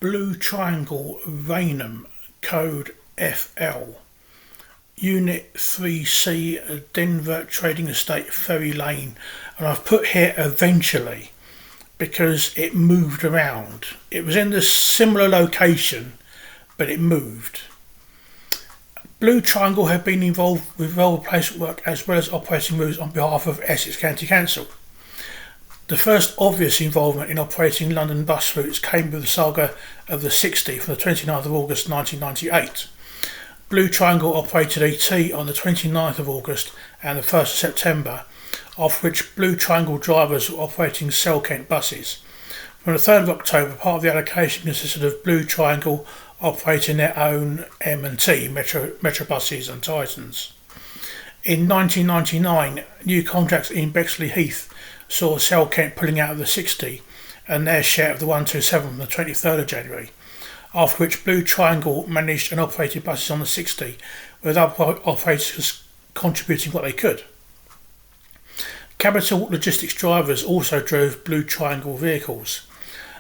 Blue Triangle Rainham, code FL, Unit 3C, Denver Trading Estate, Ferry Lane, and I've put here eventually because it moved around. It was in the similar location, but it moved. Blue Triangle have been involved with rail replacement work as well as operating routes on behalf of Essex County Council. The first obvious involvement in operating London bus routes came with the saga of the 60 from the 29th of August 1998. Blue Triangle operated a T on the 29th of August and the 1st of September, after which Blue Triangle drivers were operating Kent buses. From the 3rd of October, part of the allocation consisted of Blue Triangle operating their own M&T, Metrobuses and Titans. In 1999, new contracts in Bexley Heath saw Kent pulling out of the 60 and their share of the 127 on the 23rd of January, after which Blue Triangle managed and operated buses on the 60, with other operators contributing what they could. Capital Logistics drivers also drove Blue Triangle vehicles.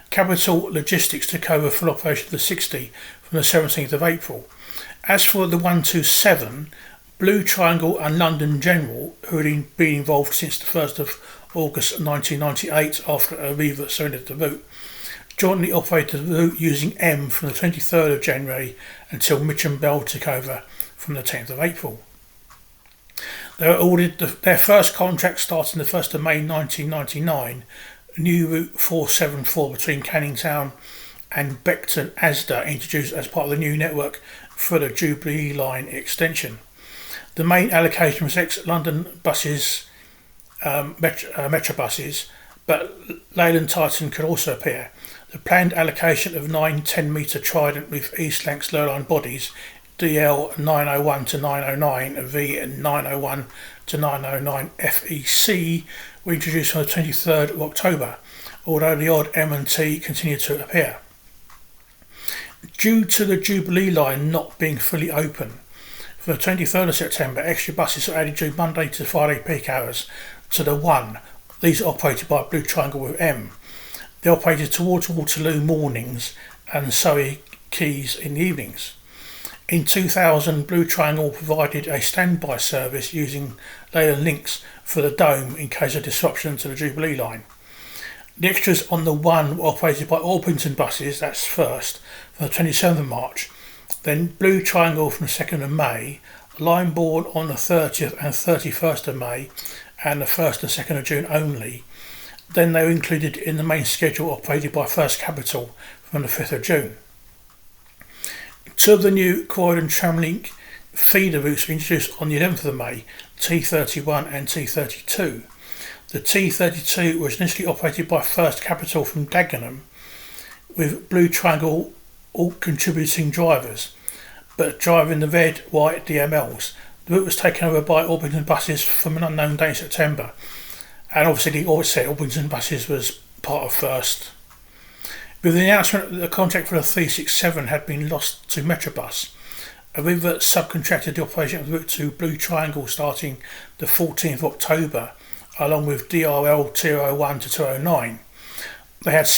Capital Logistics took over full operation of the 60 from the 17th of April. As for the 127, Blue Triangle and London General, who had been involved since the 1st of August 1998 after Arriva surrendered the route, jointly operated the route using M from the 23rd of January until Mitcham Bell took over from the 10th of April. They were awarded their first contract starting the 1st of May 1999, new route 474 between Canning Town and Beckton ASDA, introduced as part of the new network for the Jubilee Line extension. The main allocation was ex-London buses, Metrobuses, but Leyland Titan could also appear. The planned allocation of 9 10-metre Trident with East Lancs Lowline bodies, DL 901 to 909, V 901 to 909 FEC, were introduced on the 23rd of October, although the odd M&T continued to appear. Due to the Jubilee Line not being fully open, from the 23rd of September, extra buses were added during Monday to Friday peak hours to the 1. These are operated by Blue Triangle with M. They operated towards Waterloo mornings and Surrey Quays in the evenings. In 2000, Blue Triangle provided a standby service using Leyland links for the Dome in case of disruption to the Jubilee Line. The extras on the 1 were operated by Orpington buses, that's first, from the 27th of March, then Blue Triangle from the 2nd of May, Line Board on the 30th and 31st of May, and the 1st and 2nd of June only. Then they were included in the main schedule operated by First Capital from the 5th of June. Two of the new Croydon Tramlink feeder routes were introduced on the 11th of May, T31 and T32. The T32 was initially operated by First Capital from Dagenham, with Blue Triangle all contributing drivers, but driving the red, white DMLs. The route was taken over by Orpington buses from an unknown date in September, and obviously the Orpington buses was part of First. With the announcement that the contract for the 367 had been lost to Metrobus, Arriva subcontracted the operation of the route to Blue Triangle starting the 14th of October, along with DRL 201 to 209. They had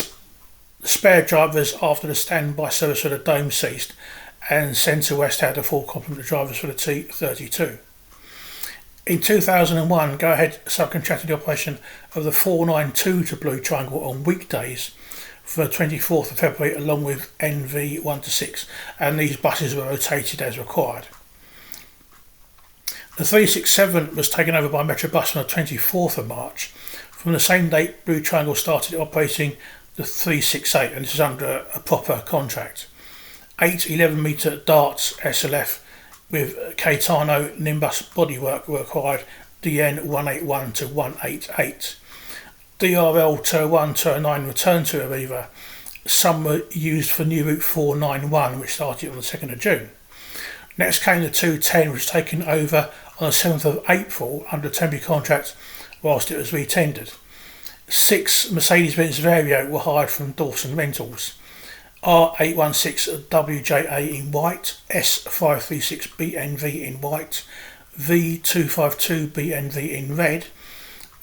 spare drivers after the standby service for the Dome ceased, and Centre West had a full complement of drivers for the T32. In 2001, Go Ahead subcontracted the operation of the 492 to Blue Triangle on weekdays for the 24th of February, along with NV1-6, and these buses were rotated as required. The 367 was taken over by Metrobus on the 24th of March. From the same date, Blue Triangle started operating the 368, and this is under a proper contract. 8 11-metre Dart SLF with Caetano Nimbus bodywork were acquired, DN 181 to 188. DRL 201 209 returned to Arriva. Some were used for new route 491, which started on the 2nd of June. Next came the 210, which was taken over on the 7th of April under a temporary contract whilst it was re-tendered. 6 Mercedes-Benz Vario were hired from Dawson Rentals. R816WJA in white, S536BNV in white, V252BNV in red,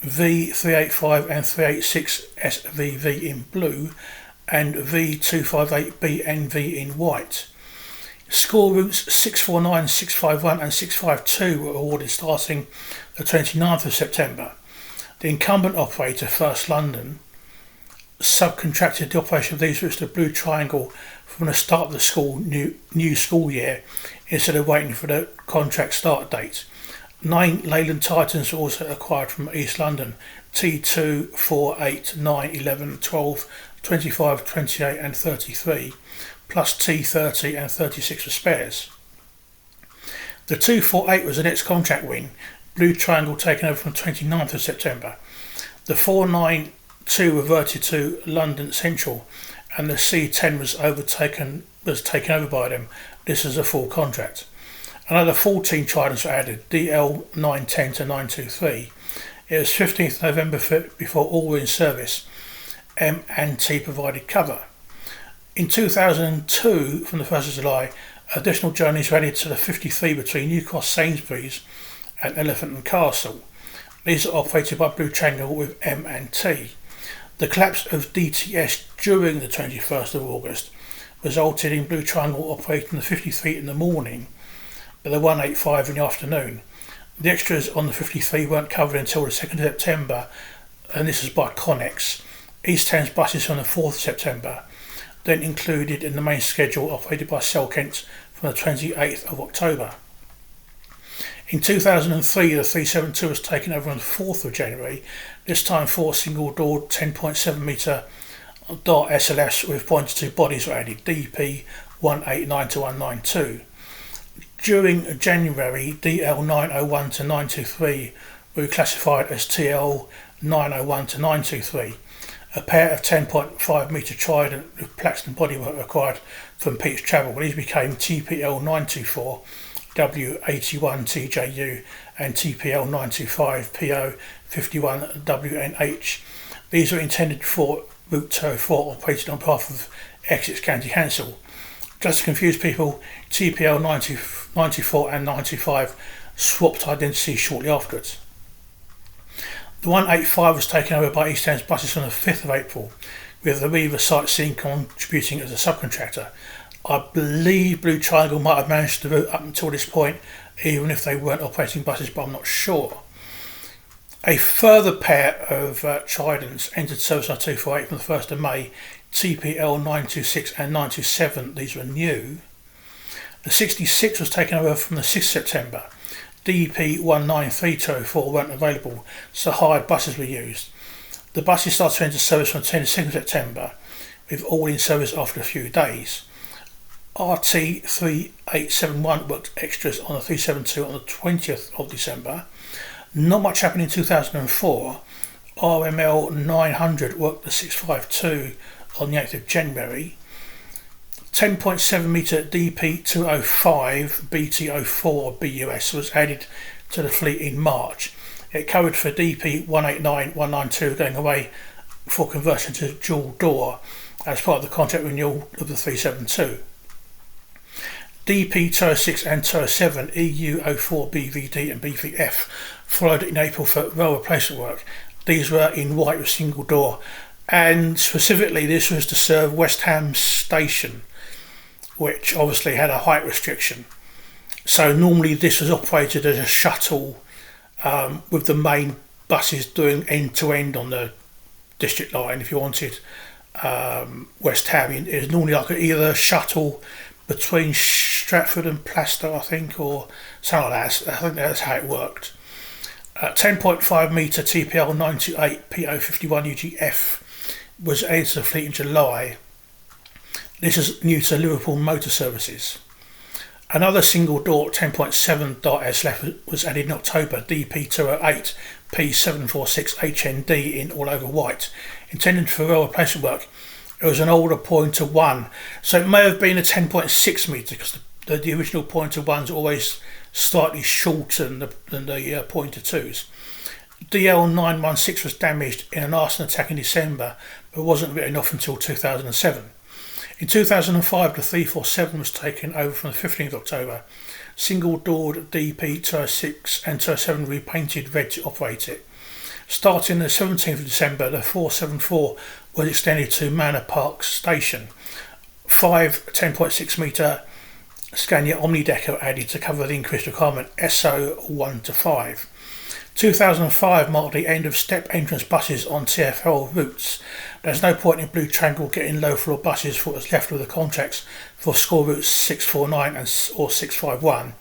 V385 and 386 SVV in blue, and V258BNV in white. Score routes 649, 651 and 652 were awarded starting the 29th of September. The incumbent operator, First London, subcontracted the operation of these routes to Blue Triangle from the start of the new school year instead of waiting for the contract start date. 9 Leyland Titans were also acquired from East London, T2, 4, 8, 9, 11, 12, 25, 28 and 33, plus T30 and 36 were spares. The 248 was the next contract win, Blue Triangle taken over from the 29th of September. The 492 reverted to London Central and the C10 was taken over by them. This is a full contract. Another 14 Tridents were added, DL910 to 923. It was 15th November before all were in service. M&T provided cover. In 2002, from the 1st of July, additional journeys were added to the 53 between New Cross Sainsbury's and Elephant and Castle. These are operated by Blue Triangle with M&T. The collapse of DTS during the 21st of August resulted in Blue Triangle operating the 53 in the morning but the 185 in the afternoon. The extras on the 53 weren't covered until the 2nd of September, and this was by Connex. East Thames buses from the 4th of September, then included in the main schedule operated by Selkent from the 28th of October. In 2003, the 372 was taken over on the 4th of January, this time 4 single-door 10.7 metre Dart SLFs with pointed to bodies were added, DP 189 to 192. During January, DL901 to 923 were classified as TL 901 to 923. A pair of 10.5 metre Trident with Plaxton bodywork required from Pete's Travel. These became TPL 924, W81TJU and TPL 925 PO 51 WNH. These were intended for Route 204 operated on behalf of Essex County Council. Just to confuse people, TPL 94 and 95 swapped identity shortly afterwards. The 185 was taken over by East Thames buses on the 5th of April, with Arriva Sightseeing contributing as a subcontractor. I believe Blue Triangle might have managed the route up until this point, even if they weren't operating buses, but I'm not sure. A further pair of Tridents entered service on 248 from the 1st of May, TPL 926 and 927, these were new. The 66 was taken over from the 6th of September. DP 193204 weren't available, so hired buses were used. The buses started to enter service from the 10th to 2nd of September, with all in service after a few days. RT 3871 worked extras on the 372 on the 20th of December. Not much happened in 2004. RML 900 worked the 652 on the 8th of January. 10.7 metre DP 205 BT04 BUS was added to the fleet in March. It covered for DP 189 192 going away for conversion to dual door as part of the contract renewal of the 372. DP 206 and 207 EU04 BVD and BVF followed in April for rail replacement work. These were in white with single door, and specifically this was to serve West Ham Station, which obviously had a height restriction. So normally this was operated as a shuttle with the main buses doing end to end on the district line. If you wanted West Ham, it was normally like either a shuttle between Stratford and Plaistow, I think, or something like that. I think that's how it worked. 10.5 metre TPL 928 PO51 UGF was added to the fleet in July. This is new to Liverpool Motor Services. Another single door 10.7 Dart SLF was added in October, DP208 P746 HND in all over white, intended for rail replacement work. It was an older pointer one, so it may have been a 10.6 metre because the original pointer ones are always slightly shorter than the pointer twos. DL916 was damaged in an arson attack in December, but wasn't written off until 2007. In 2005, the 347 was taken over from the 15th of October. Single-doored DP 206 and 207 repainted red to operate it. Starting the 17th of December, the 474 was extended to Manor Park Station. 5 10.6 metre Scania Omnidecker added to cover the increased requirement SO 1 to 5. 2005 marked the end of step entrance buses on TfL routes. There's no point in Blue Triangle getting low floor buses for what's left of the contracts for school routes 649 or 651.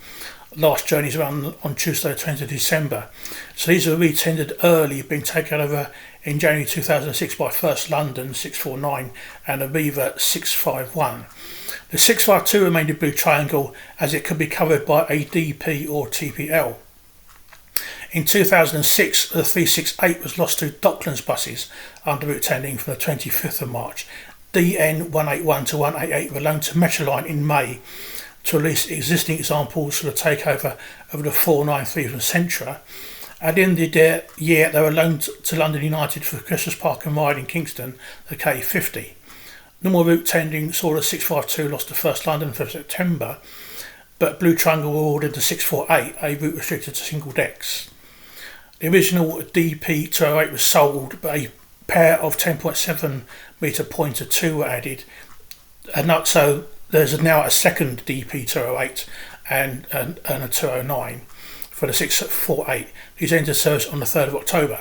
Last journeys around on Tuesday the 20th of December. So these were re-tendered early, being taken over in January 2006 by First London 649 and Arriva 651. The 652 remained in Blue Triangle as it could be covered by a DP or TPL. In 2006, the 368 was lost to Docklands buses under route tendering from the 25th of March. DN 181 to 188 were loaned to Metroline in May to release existing examples for the takeover of the 493 from Centra. At the end of the year, they were loaned to London United for Christmas Park and Ride in Kingston, the K50. Normal route tendering saw the 652 lost to First London for September, but Blue Triangle were ordered the 648, a route restricted to single decks. The original DP208 was sold, but a pair of 10.7 metre pointer 2 were added, and so there's now a second DP208 and a 209 for the 648. These entered service on the 3rd of October.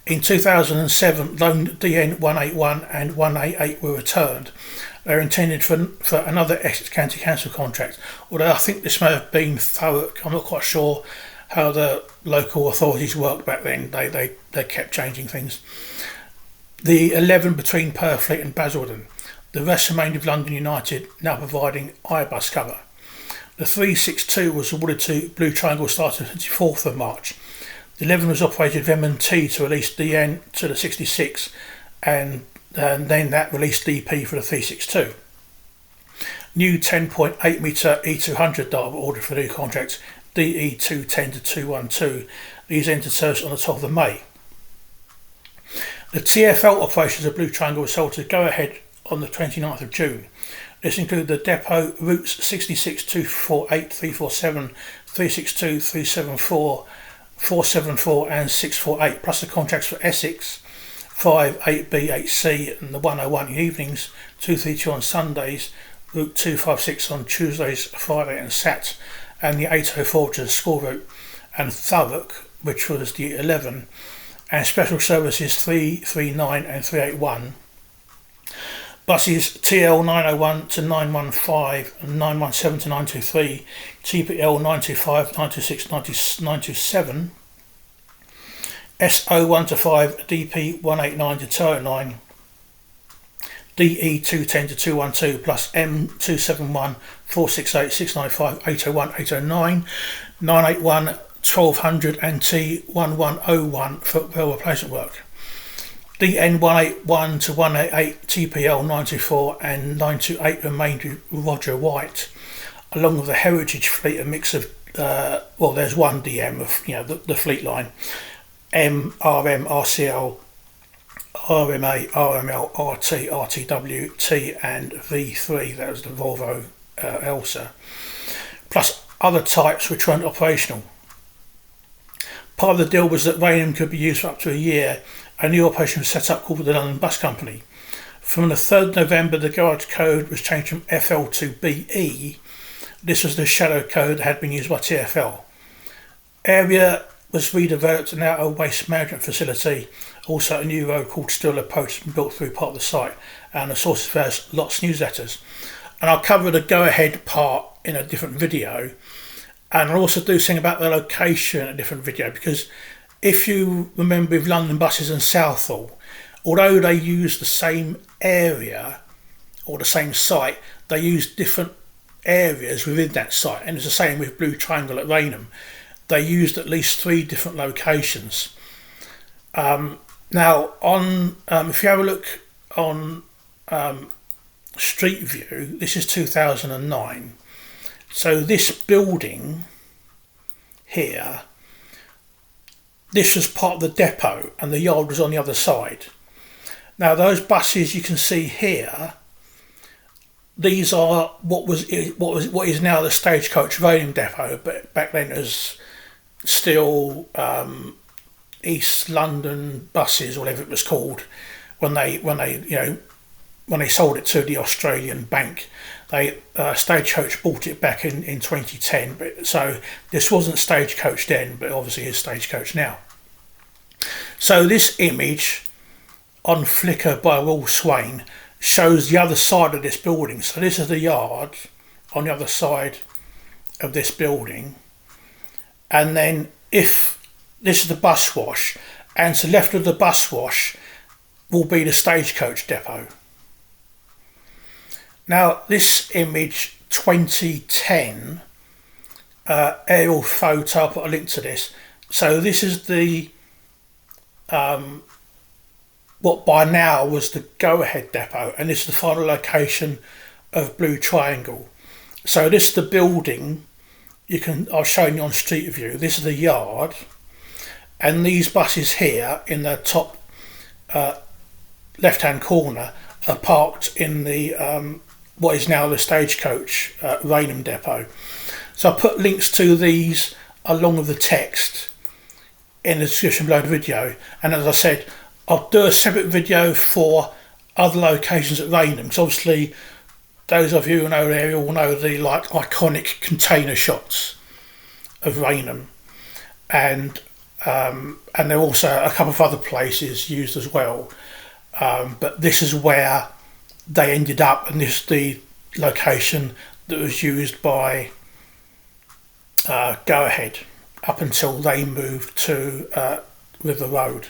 In 2007, loaned DN 181 and 188 were returned. They were intended for another Essex County Council contract, although I think this may have been Thurrock. I'm not quite sure how the local authorities worked back then. They kept changing things. The 11 between Purfleet and Basildon. The rest remained with London United, now providing iBus cover. The 362 was awarded to Blue Triangle starting 24th of March. The 11 was operated with M&T to release DN to the 66 and then that released DP for the 362. New 10.8 metre E200 Dart were ordered for new contracts DE210 to 212. These entered service on the 12th of May. The TfL operations of Blue Triangle were sold to Go Ahead on the 29th of June. This included the depot routes 66, 248, 347, 362, 374, 474 and 648, plus the contracts for Essex 5, 8B, 8C and the 101 in evenings, 232 on Sundays, route 256 on Tuesdays, Friday and Sat, and the 804 which is the school route, and Thurrock which was the 11, and special services 339 and 381. Buses TL 901 to 915 and 917 to 923, TPL 925, 926, 927, SO 1 to 5, DP 189 to 209, DE 210 to 212 plus M 271, 468, 695, 801, 809, 981, 1200 and T 1101 for rail replacement work. DN 181 to 188, TPL 94 and 928 remained with Roger White, along with the Heritage fleet, a mix of there's one DM of the fleet line, M, RM, RCL, RMA, RML, RT, RTW, T and V3, that was the Volvo Elsa, plus other types which weren't operational. Part of the deal was that Rainham could be used for up to a year. A new operation was set up called the London Bus Company. From the 3rd of November, the garage code was changed from FL to BE. This was the shadow code that had been used by TfL. Area was redeveloped and now a waste management facility. Also, a new road called Still Approach has been built through part of the site, and the source of affairs lots of newsletters. And I'll cover the go ahead part in a different video, and I'll also do something about the location in a different video, because if you remember with London Buses and Southall, although they use the same area or the same site, they use different areas within that site. And it's the same with Blue Triangle at Rainham. They used at least 3 different locations. Now, if you have a look on Street View, this is 2009. So this building here, this was part of the depot and the yard was on the other side. Now those buses you can see here, these are what is now the Stagecoach Rainham depot, but back then it was still East London buses, or whatever it was called, when they sold it to the Australian bank. They Stagecoach bought it back in 2010, so this wasn't Stagecoach then, but obviously is Stagecoach now. So this image on Flickr by Will Swain shows the other side of this building. So this is the yard on the other side of this building, and then if this is the bus wash, and to the left of the bus wash will be the Stagecoach depot. Now this image 2010 aerial photo, I'll put a link to this. So this is the what by now was the Go-Ahead depot, and this is the final location of Blue Triangle. So this is the building. I'll show you on street view. This is the yard, and these buses here in the top left hand corner are parked in the what is now the Stagecoach Rainham depot. So I put links to these along with the text in the description below the video, and as I said, I'll do a separate video for other locations at Rainham, because obviously those of you who know the area will know the iconic container shots of Rainham, and there are also a couple of other places used as well, but this is where they ended up, and this is the location that was used by Go-Ahead up until they moved to River Road.